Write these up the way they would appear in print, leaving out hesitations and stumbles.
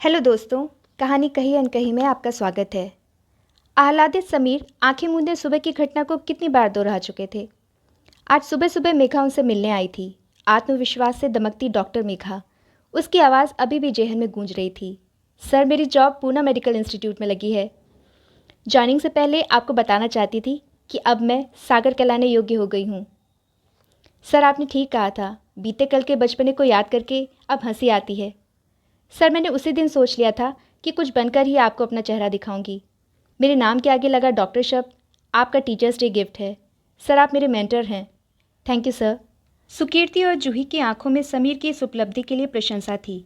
Hello दोस्तों, कहानी कही अनकही में आपका स्वागत है। आह्लादित समीर आंखें मूंदे सुबह की घटना को कितनी बार दोहरा चुके थे। आज सुबह सुबह मेघा उनसे मिलने आई थी। आत्मविश्वास से दमकती डॉक्टर मेघा। उसकी आवाज़ अभी भी जेहन में गूंज रही थी। सर, मेरी जॉब पूना मेडिकल इंस्टीट्यूट में लगी है। ज्वाइनिंग से पहले आपको बताना चाहती थी कि अब मैं सागर कहलाने योग्य हो गई हूँ। सर, आपने ठीक कहा था। बीते कल के बचपने को याद करके अब हंसी आती है। सर, मैंने उसी दिन सोच लिया था कि कुछ बनकर ही आपको अपना चेहरा दिखाऊंगी। मेरे नाम के आगे लगा डॉक्टर शब्द आपका टीचर्स डे गिफ्ट है। सर, आप मेरे मेंटर हैं। Thank you sir. सुकीर्ति और जूही की आंखों में समीर की इस उपलब्धि के लिए प्रशंसा थी।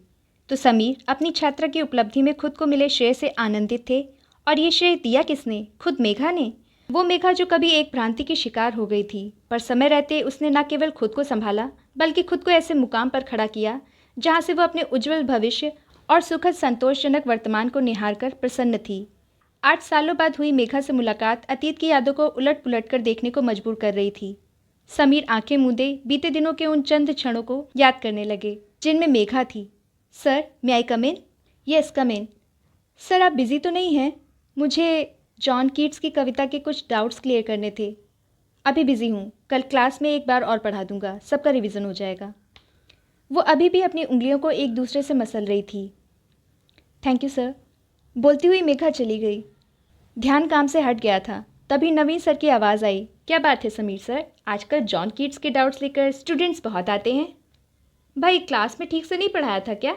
तो समीर अपनी छात्रा की उपलब्धि में खुद को मिले श्रेय से आनंदित थे। और ये श्रेय दिया किसने? खुद मेघा ने। वो मेघा जो कभी एक भ्रांति की शिकार हो गई थी, पर समय रहते उसने न केवल खुद को संभाला बल्कि खुद को ऐसे मुकाम पर खड़ा किया जहाँ से वह अपने उज्जवल भविष्य और सुखद संतोषजनक वर्तमान को निहार कर प्रसन्न थी। 8 सालों बाद हुई मेघा से मुलाकात अतीत की यादों को उलट पुलट कर देखने को मजबूर कर रही थी। समीर आंखें मूंदे बीते दिनों के उन चंद क्षणों को याद करने लगे जिनमें मेघा थी। सर, मे आई कम इन? यस, कम इन। सर, आप बिजी तो नहीं हैं? मुझे जॉन कीट्स की कविता के कुछ डाउट्स क्लियर करने थे। अभी बिजी हूँ, कल क्लास में एक बार और पढ़ा दूंगा, सबका रिवीजन हो जाएगा। वो अभी भी अपनी उंगलियों को एक दूसरे से मसल रही थी। थैंक यू सर, बोलती हुई मेघा चली गई। ध्यान काम से हट गया था। तभी नवीन सर की आवाज़ आई। क्या बात है समीर सर, आजकल जॉन कीट्स के डाउट्स लेकर स्टूडेंट्स बहुत आते हैं। भाई, क्लास में ठीक से नहीं पढ़ाया था क्या?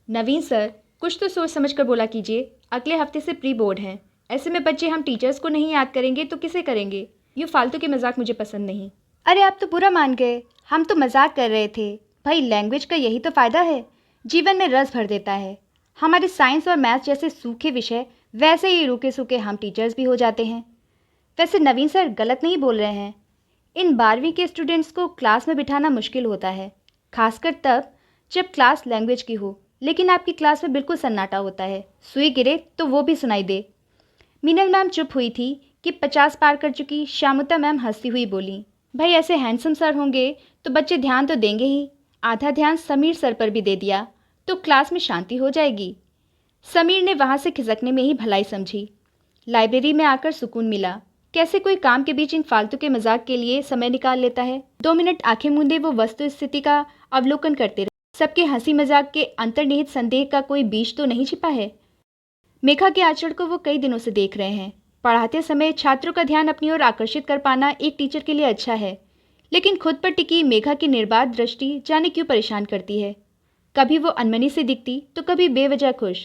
नवीन सर, कुछ तो सोच समझ कर बोला कीजिए। अगले हफ्ते से प्री बोर्ड हैं। ऐसे में बच्चे हम टीचर्स को नहीं याद करेंगे तो किसे करेंगे? ये फालतू के मजाक मुझे पसंद नहीं। अरे, आप तो बुरा मान गए। हम तो मजाक कर रहे थे। भाई, लैंग्वेज का यही तो फ़ायदा है, जीवन में रस भर देता है। हमारे साइंस और मैथ्स जैसे सूखे विषय वैसे ही रूखे सूखे हम टीचर्स भी हो जाते हैं। वैसे नवीन सर गलत नहीं बोल रहे हैं। इन 12वीं के स्टूडेंट्स को क्लास में बिठाना मुश्किल होता है, खासकर तब जब क्लास लैंग्वेज की हो। लेकिन आपकी क्लास में बिल्कुल सन्नाटा होता है। सुई गिरे तो वो भी सुनाई दे। मीनल मैम चुप हुई थी कि 50 पार कर चुकी श्यामता मैम हंसती हुई बोली, भाई ऐसे हैंडसम सर होंगे तो बच्चे ध्यान तो देंगे ही। आधा ध्यान समीर सर पर भी दे दिया तो क्लास में शांति हो जाएगी। समीर ने वहाँ से खिसकने में ही भलाई समझी। लाइब्रेरी में आकर सुकून मिला। कैसे कोई काम के बीच इन फालतू के मजाक के लिए समय निकाल लेता है। 2 मिनट आंखें मूंदे वो वस्तु स्थिति का अवलोकन करते रहे। सबके हंसी मजाक के अंतर्निहित संदेह का कोई बीज तो नहीं छिपा है। मेघा के आचरण को वो कई दिनों से देख रहे हैं। पढ़ाते समय छात्रों का ध्यान अपनी ओर आकर्षित कर पाना एक टीचर के लिए अच्छा है, लेकिन खुद पर टिकी मेघा की निर्बाध दृष्टि जाने क्यों परेशान करती है। कभी वो अनमनी से दिखती तो कभी बेवजह खुश।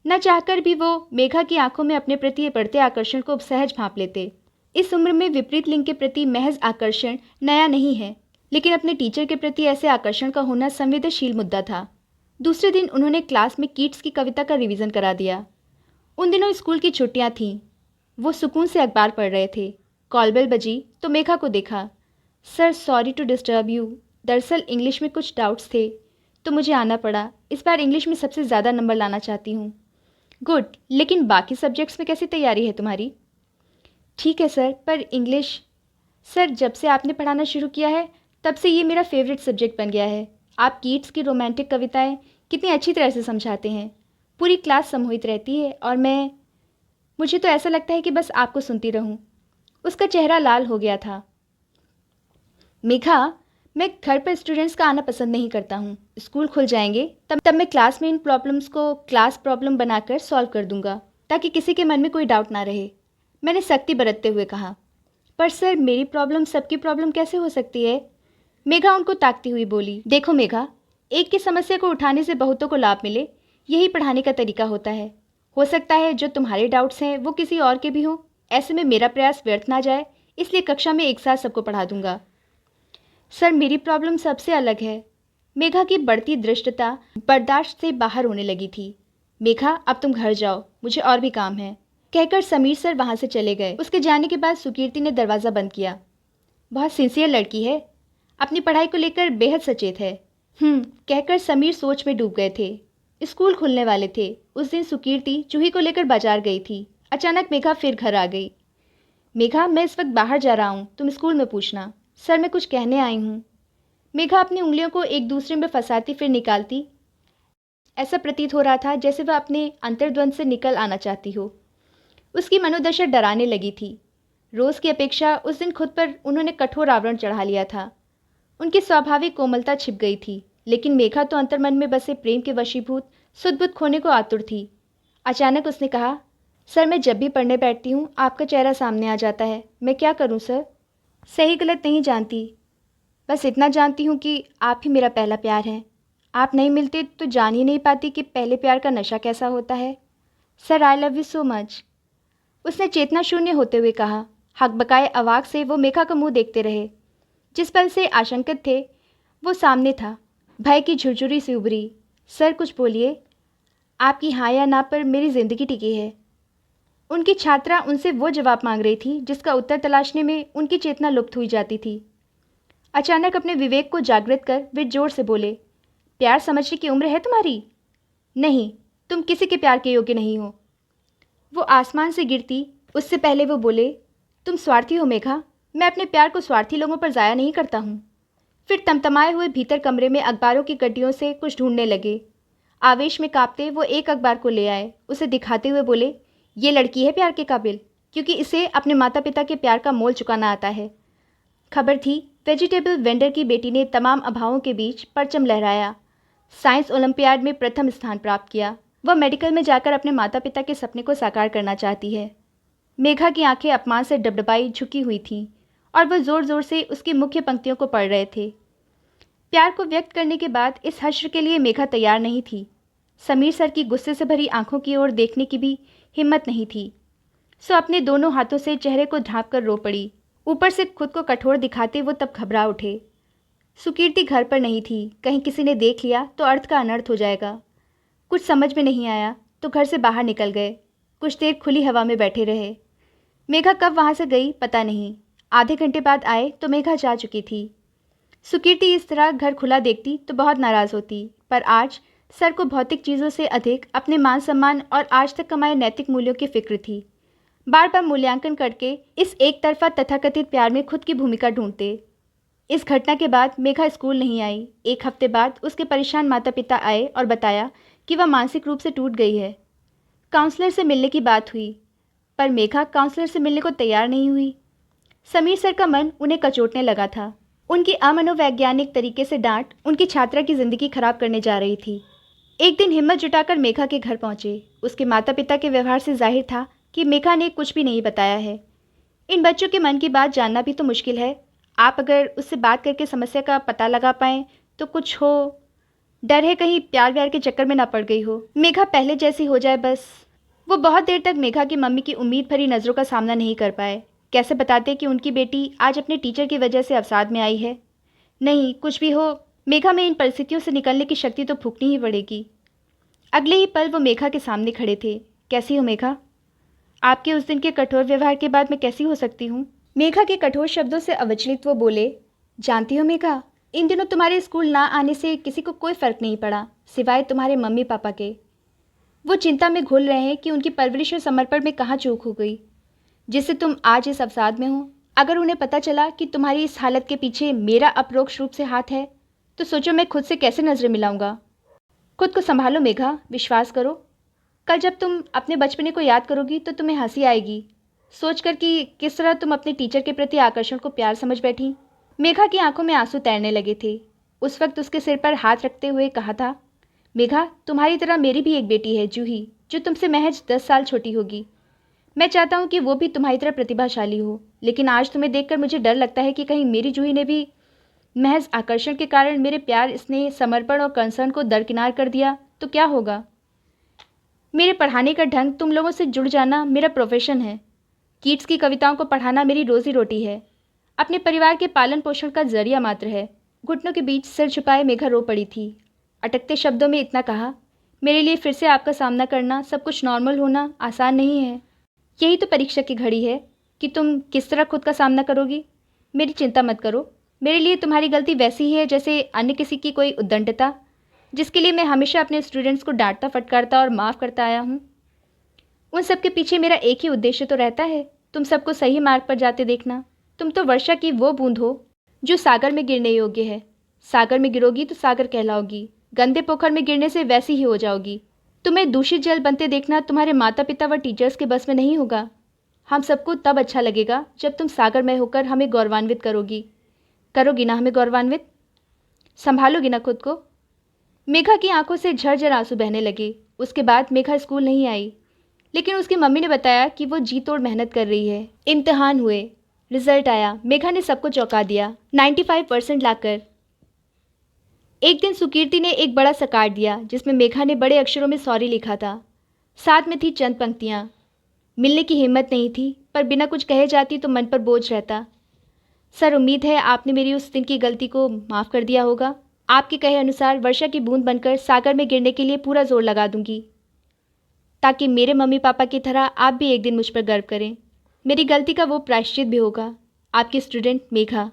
न चाहकर भी वो मेघा की आंखों में अपने प्रति बढ़ते आकर्षण को सहज भांप लेते। इस उम्र में विपरीत लिंग के प्रति महज आकर्षण नया नहीं है, लेकिन अपने टीचर के प्रति ऐसे आकर्षण का होना संवेदनशील मुद्दा था। दूसरे दिन उन्होंने क्लास में कीट्स की कविता का रिवीजन करा दिया। उन दिनों स्कूल की छुट्टियां थीं। वो सुकून से अखबार पढ़ रहे थे। कॉल बेल बजी तो मेघा को देखा। Sir, sorry to disturb you. दरअसल इंग्लिश में कुछ डाउट्स थे तो मुझे आना पड़ा। इस बार इंग्लिश में सबसे ज़्यादा नंबर लाना चाहती हूँ। गुड, लेकिन बाकी सब्जेक्ट्स में कैसी तैयारी है तुम्हारी? ठीक है सर, पर इंग्लिश। सर, जब से आपने पढ़ाना शुरू किया है तब से ये मेरा फेवरेट सब्जेक्ट बन गया है। आप कीट्स की रोमांटिक कविताएं कितनी अच्छी तरह से समझाते हैं। पूरी क्लास सम्मोहित रहती है और मुझे तो ऐसा लगता है कि बस आपको सुनती रहूं। उसका चेहरा लाल हो गया था। मेघा, मैं घर पर स्टूडेंट्स का आना पसंद नहीं करता हूँ। स्कूल खुल जाएंगे तब मैं क्लास में इन प्रॉब्लम्स को क्लास प्रॉब्लम बनाकर सॉल्व कर दूंगा, ताकि किसी के मन में कोई डाउट ना रहे। मैंने सख्ती बरतते हुए कहा। पर सर, मेरी प्रॉब्लम सबकी प्रॉब्लम कैसे हो सकती है? मेघा उनको ताकती हुई बोली। देखो मेघा, एक की समस्या को उठाने से बहुतों को लाभ मिले, यही पढ़ाने का तरीका होता है। हो सकता है जो तुम्हारे डाउट्स हैं वो किसी और के भी हों। ऐसे में मेरा प्रयास व्यर्थ ना जाए, इसलिए कक्षा में एक साथ सबको पढ़ा दूंगा। सर, मेरी प्रॉब्लम सबसे अलग है। मेघा की बढ़ती धृष्टता बर्दाश्त से बाहर होने लगी थी। मेघा, अब तुम घर जाओ, मुझे और भी काम है, कहकर समीर सर वहाँ से चले गए। उसके जाने के बाद सुकीर्ति ने दरवाज़ा बंद किया। बहुत सिंसियर लड़की है, अपनी पढ़ाई को लेकर बेहद सचेत है। कहकर समीर सोच में डूब गए थे। स्कूल खुलने वाले थे। उस दिन सुकीर्ति जूही को लेकर बाजार गई थी। अचानक मेघा फिर घर आ गई। मेघा, मैं इस वक्त बाहर जा रहा हूँ, तुम स्कूल में पूछना। सर, मैं कुछ कहने आई हूँ। मेघा अपनी उंगलियों को एक दूसरे में फंसाती फिर निकालती। ऐसा प्रतीत हो रहा था जैसे वह अपने अंतर्द्वंद से निकल आना चाहती हो। उसकी मनोदशा डराने लगी थी। रोज़ की अपेक्षा उस दिन खुद पर उन्होंने कठोर आवरण चढ़ा लिया था। उनकी स्वाभाविक कोमलता छिप गई थी, लेकिन मेघा तो अंतर्मन में बसे प्रेम के वशीभूत सुध-बुध खोने को आतुर थी। अचानक उसने कहा, सर मैं जब भी पढ़ने बैठती हूँ आपका चेहरा सामने आ जाता है। मैं क्या करूँ सर? सही गलत नहीं जानती, बस इतना जानती हूँ कि आप ही मेरा पहला प्यार हैं। आप नहीं मिलते तो जान ही नहीं पाती कि पहले प्यार का नशा कैसा होता है। Sir I love you so much. उसने चेतना शून्य होते हुए कहा। हकबकाए अवाक से वो मेघा का मुंह देखते रहे। जिस पल से आशंकित थे वो सामने था। भय की झुरझुरी सी उभरी। सर कुछ बोलिए, आपकी हाँ या ना पर मेरी जिंदगी टिकी है। उनकी छात्रा उनसे वो जवाब मांग रही थी जिसका उत्तर तलाशने में उनकी चेतना लुप्त हुई जाती थी। अचानक अपने विवेक को जागृत कर वे जोर से बोले, प्यार समझने की उम्र है तुम्हारी? नहीं, तुम किसी के प्यार के योग्य नहीं हो। वो आसमान से गिरती उससे पहले वो बोले, तुम स्वार्थी हो मेघा। मैं अपने प्यार को स्वार्थी लोगों पर ज़ाया नहीं करता हूँ। फिर तमतमाए हुए भीतर कमरे में अखबारों की गड्डियों से कुछ ढूंढने लगे। आवेश में कांपते वो एक अखबार को ले आए। उसे दिखाते हुए बोले, ये लड़की है प्यार के काबिल, क्योंकि इसे अपने माता पिता के प्यार का मोल चुकाना आता है। खबर थी, वेजिटेबल वेंडर की बेटी ने तमाम अभावों के बीच परचम लहराया, साइंस ओलंपियाड में प्रथम स्थान प्राप्त किया। वह मेडिकल में जाकर अपने माता पिता के सपने को साकार करना चाहती है। मेघा की आंखें अपमान से डबडबाई झुकी हुई थीं और वह ज़ोर ज़ोर से उसकी मुख्य पंक्तियों को पढ़ रहे थे। प्यार को व्यक्त करने के बाद इस हश्र के लिए मेघा तैयार नहीं थी। समीर सर की गुस्से से भरी आंखों की ओर देखने की भी हिम्मत नहीं थी। सो अपने दोनों हाथों से चेहरे को ढांप कर रो पड़ी। ऊपर से खुद को कठोर दिखाते वो तब घबरा उठे। सुकीर्ति घर पर नहीं थी। कहीं किसी ने देख लिया तो अर्थ का अनर्थ हो जाएगा। कुछ समझ में नहीं आया तो घर से बाहर निकल गए। कुछ देर खुली हवा में बैठे रहे। मेघा कब वहाँ से गई पता नहीं। आधे घंटे बाद आए तो मेघा जा चुकी थी। सुकीर्ति इस तरह घर खुला देखती तो बहुत नाराज़ होती, पर आज सर को भौतिक चीज़ों से अधिक अपने मान सम्मान और आज तक कमाए नैतिक मूल्यों की फिक्र थी। बार बार मूल्यांकन करके इस एक तरफा तथाकथित प्यार में खुद की भूमिका ढूंढते। इस घटना के बाद मेघा स्कूल नहीं आई। एक हफ्ते बाद उसके परेशान माता पिता आए और बताया कि वह मानसिक रूप से टूट गई है। काउंसलर से मिलने की बात हुई, पर मेघा काउंसलर से मिलने को तैयार नहीं हुई। समीर सर का मन उन्हें कचोटने लगा था। उनकी अमनोवैज्ञानिक तरीके से डांट उनकी छात्रा की ज़िंदगी खराब करने जा रही थी। एक दिन हिम्मत जुटाकर मेघा के घर पहुंचे। उसके माता पिता के व्यवहार से जाहिर था कि मेघा ने कुछ भी नहीं बताया है। इन बच्चों के मन की बात जानना भी तो मुश्किल है। आप अगर उससे बात करके समस्या का पता लगा पाएँ तो कुछ हो। डर है कहीं प्यार व्यार के चक्कर में ना पड़ गई हो। मेघा पहले जैसी हो जाए बस। वो बहुत देर तक मेघा की मम्मी की उम्मीद भरी नज़रों का सामना नहीं कर पाए। कैसे बताते कि उनकी बेटी आज अपने टीचर की वजह से अवसाद में आई है। नहीं, कुछ भी हो, मेघा में इन परिस्थितियों से निकलने की शक्ति तो फूकनी ही पड़ेगी। अगले ही पल वो मेघा के सामने खड़े थे। कैसी हो मेघा? आपके उस दिन के कठोर व्यवहार के बाद मैं कैसी हो सकती हूँ? मेघा के कठोर शब्दों से अविचलित वो बोले, जानती हो मेघा, इन दिनों तुम्हारे स्कूल ना आने से किसी को कोई फ़र्क नहीं पड़ा सिवाय तुम्हारे मम्मी पापा के। वो चिंता में घुल रहे हैं कि उनकी परवरिश और समर्पण में कहाँ चूक हो गई, जिससे तुम आज इस अवसाद में हो। अगर उन्हें पता चला कि तुम्हारी इस हालत के पीछे मेरा अपरोक्ष रूप से हाथ है तो सोचो मैं खुद से कैसे नज़रें मिलाऊंगा। खुद को संभालो मेघा, विश्वास करो। कल जब तुम अपने बचपने को याद करोगी तो तुम्हें हंसी आएगी सोचकर कि किस तरह तुम अपने टीचर के प्रति आकर्षण को प्यार समझ बैठी। मेघा की आंखों में आंसू तैरने लगे थे। उस वक्त उसके सिर पर हाथ रखते हुए कहा था, मेघा तुम्हारी तरह मेरी भी एक बेटी है जूही, जो तुमसे महज 10 साल छोटी होगी। मैं चाहता हूँ कि वो भी तुम्हारी तरह प्रतिभाशाली हो, लेकिन आज तुम्हें देखकर मुझे डर लगता है कि कहीं मेरी जूही ने भी महज आकर्षण के कारण मेरे प्यार, स्नेह, समर्पण और कंसर्न को दरकिनार कर दिया तो क्या होगा। मेरे पढ़ाने का ढंग, तुम लोगों से जुड़ जाना मेरा प्रोफेशन है। कीट्स की कविताओं को पढ़ाना मेरी रोजी रोटी है। अपने परिवार के पालन पोषण का जरिया मात्र है। घुटनों के बीच सिर छुपाए मेघा रो पड़ी थी। अटकते शब्दों में इतना कहा, मेरे लिए फिर से आपका सामना करना, सब कुछ नॉर्मल होना आसान नहीं है। यही तो परीक्षा की घड़ी है कि तुम किस तरह खुद का सामना करोगी। मेरी चिंता मत करो। मेरे लिए तुम्हारी गलती वैसी ही है जैसे अन्य किसी की कोई उद्दंडता, जिसके लिए मैं हमेशा अपने स्टूडेंट्स को डांटता फटकारता और माफ़ करता आया हूँ। उन सब के पीछे मेरा एक ही उद्देश्य तो रहता है, तुम सबको सही मार्ग पर जाते देखना। तुम तो वर्षा की वो बूंद हो जो सागर में गिरने योग्य है। सागर में गिरोगी तो सागर कहलाओगी, गंदे पोखर में गिरने से वैसी ही हो जाओगी। तुम्हें दूषित जल बनते देखना तुम्हारे माता पिता व टीचर्स के बस में नहीं होगा। हम सबको तब अच्छा लगेगा जब तुम सागरमय होकर हमें गौरवान्वित करोगी ना हमें गौरवान्वित? संभालोगी ना खुद को? मेघा की आंखों से झरझर आंसू बहने लगे। उसके बाद मेघा स्कूल नहीं आई, लेकिन उसकी मम्मी ने बताया कि वो जी तोड़ मेहनत कर रही है। इम्तिहान हुए, रिजल्ट आया। मेघा ने सबको चौंका दिया 95% लाकर। एक दिन सुकीर्ति ने एक बड़ा सा कार्ड दिया जिसमें मेघा ने बड़े अक्षरों में सॉरी लिखा था। साथ में थी चंद पंक्तियाँ। मिलने की हिम्मत नहीं थी, पर बिना कुछ कहे जाती तो मन पर बोझ रहता। सर, उम्मीद है आपने मेरी उस दिन की गलती को माफ़ कर दिया होगा। आपके कहे अनुसार वर्षा की बूंद बनकर सागर में गिरने के लिए पूरा जोर लगा दूंगी, ताकि मेरे मम्मी पापा की तरह आप भी एक दिन मुझ पर गर्व करें। मेरी गलती का वो प्रायश्चित भी होगा। आपकी स्टूडेंट मेघा।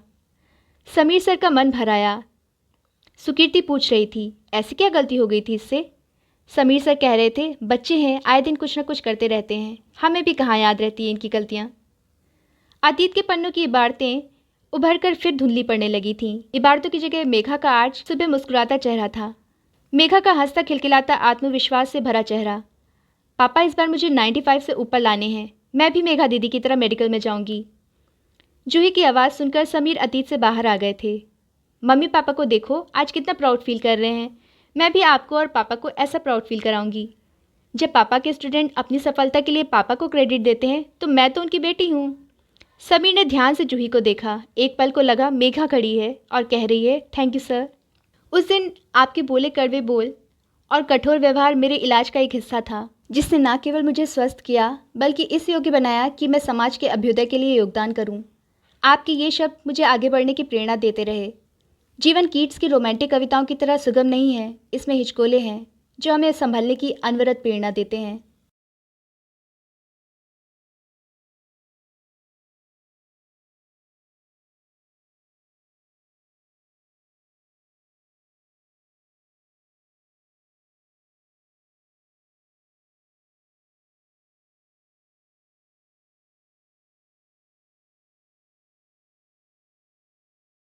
समीर सर का मन भर आया। सुकीर्ति पूछ रही थी, ऐसी क्या गलती हो गई थी इससे? समीर सर कह रहे थे, बच्चे हैं, आए दिन कुछ ना कुछ करते रहते हैं, हमें भी कहाँ याद रहती हैं इनकी गलतियाँ। अतीत के पन्नों की इबारतें उभर कर फिर धुंधली पड़ने लगी थीं। इबारतों की जगह मेघा का आज सुबह मुस्कुराता चेहरा था। मेघा का हंसता खिलखिलाता आत्मविश्वास से भरा चेहरा। पापा, इस बार मुझे 95 से ऊपर लाने हैं। मैं भी मेघा दीदी की तरह मेडिकल में जाऊंगी। जूही की आवाज़ सुनकर समीर अतीत से बाहर आ गए थे। मम्मी पापा को देखो, आज कितना प्राउड फील कर रहे हैं। मैं भी आपको और पापा को ऐसा प्राउड फील कराऊंगी। जब पापा के स्टूडेंट अपनी सफलता के लिए पापा को क्रेडिट देते हैं तो मैं तो उनकी बेटी हूँ। समीर ने ध्यान से जूही को देखा। एक पल को लगा मेघा खड़ी है और कह रही है, थैंक यू सर। उस दिन आपके बोले कड़वे बोल और कठोर व्यवहार मेरे इलाज का एक हिस्सा था, जिसने न केवल मुझे स्वस्थ किया बल्कि इस योग्य बनाया कि मैं समाज के अभ्युदय के लिए योगदान करूं। आपके ये शब्द मुझे आगे बढ़ने की प्रेरणा देते रहे। जीवन कीट्स की रोमांटिक कविताओं की तरह सुगम नहीं है, इसमें हिचकोले हैं जो हमें संभलने की अनवरत प्रेरणा देते हैं।